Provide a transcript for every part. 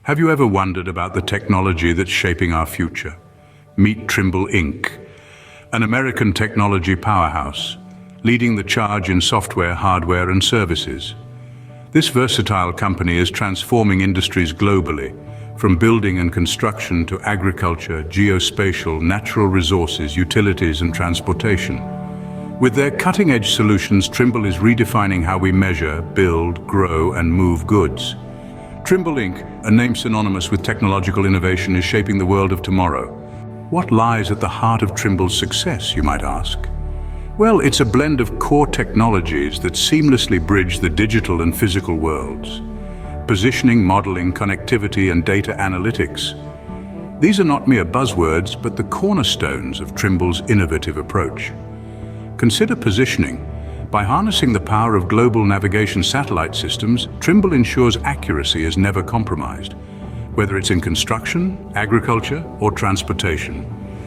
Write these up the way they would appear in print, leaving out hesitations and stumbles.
Have you ever wondered about the technology that's shaping our future? Meet Trimble Inc., an American technology powerhouse, leading the charge in software, hardware, and services. This versatile company is transforming industries globally, from building and construction to agriculture, geospatial, natural resources, utilities, and transportation. With their cutting-edge solutions, Trimble is redefining how we measure, build, grow, and move goods. Trimble Inc., a name synonymous with technological innovation, is shaping the world of tomorrow. What lies at the heart of Trimble's success, you might ask? Well, it's a blend of core technologies that seamlessly bridge the digital and physical worlds. Positioning, modeling, connectivity, and data analytics. These are not mere buzzwords, but the cornerstones of Trimble's innovative approach. Consider positioning. By harnessing the power of global navigation satellite systems, Trimble ensures accuracy is never compromised, whether it's in construction, agriculture, or transportation.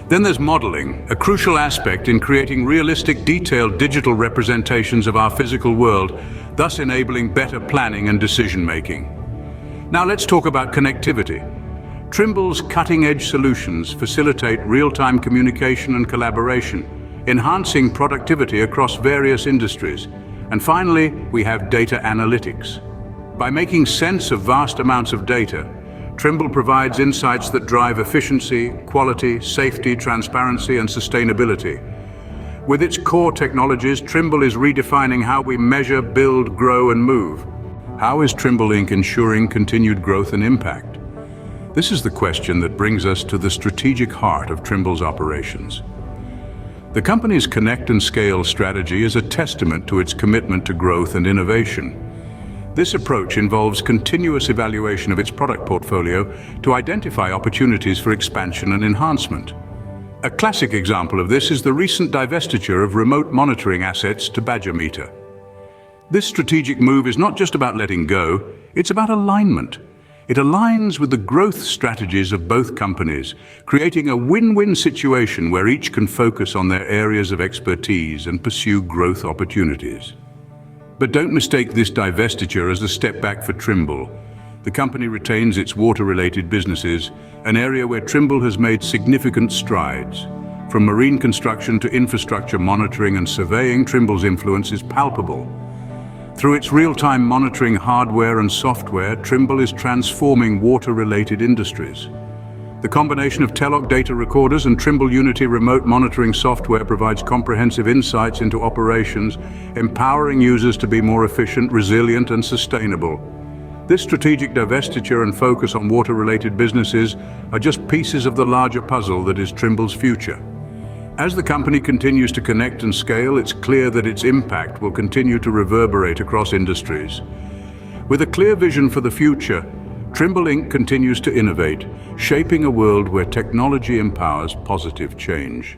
Then there's modeling, a crucial aspect in creating realistic, detailed digital representations of our physical world, thus enabling better planning and decision-making. Now let's talk about connectivity. Trimble's cutting-edge solutions facilitate real-time communication and collaboration, enhancing productivity across various industries. And finally, we have data analytics. By making sense of vast amounts of data, Trimble provides insights that drive efficiency, quality, safety, transparency, and sustainability. With its core technologies, Trimble is redefining how we measure, build, grow, and move. How is Trimble Inc. ensuring continued growth and impact? This is the question that brings us to the strategic heart of Trimble's operations. The company's Connect and Scale strategy is a testament to its commitment to growth and innovation. This approach involves continuous evaluation of its product portfolio to identify opportunities for expansion and enhancement. A classic example of this is the recent divestiture of remote monitoring assets to Badgermeter. This strategic move is not just about letting go, it's about alignment. It aligns with the growth strategies of both companies, creating a win-win situation where each can focus on their areas of expertise and pursue growth opportunities. But don't mistake this divestiture as a step back for Trimble. The company retains its water-related businesses, an area where Trimble has made significant strides. From marine construction to infrastructure monitoring and surveying, Trimble's influence is palpable. Through its real-time monitoring hardware and software, Trimble is transforming water-related industries. The combination of Telok data recorders and Trimble Unity remote monitoring software provides comprehensive insights into operations, empowering users to be more efficient, resilient, and sustainable. This strategic divestiture and focus on water-related businesses are just pieces of the larger puzzle that is Trimble's future. As the company continues to connect and scale, it's clear that its impact will continue to reverberate across industries. With a clear vision for the future, Trimble Inc. continues to innovate, shaping a world where technology empowers positive change.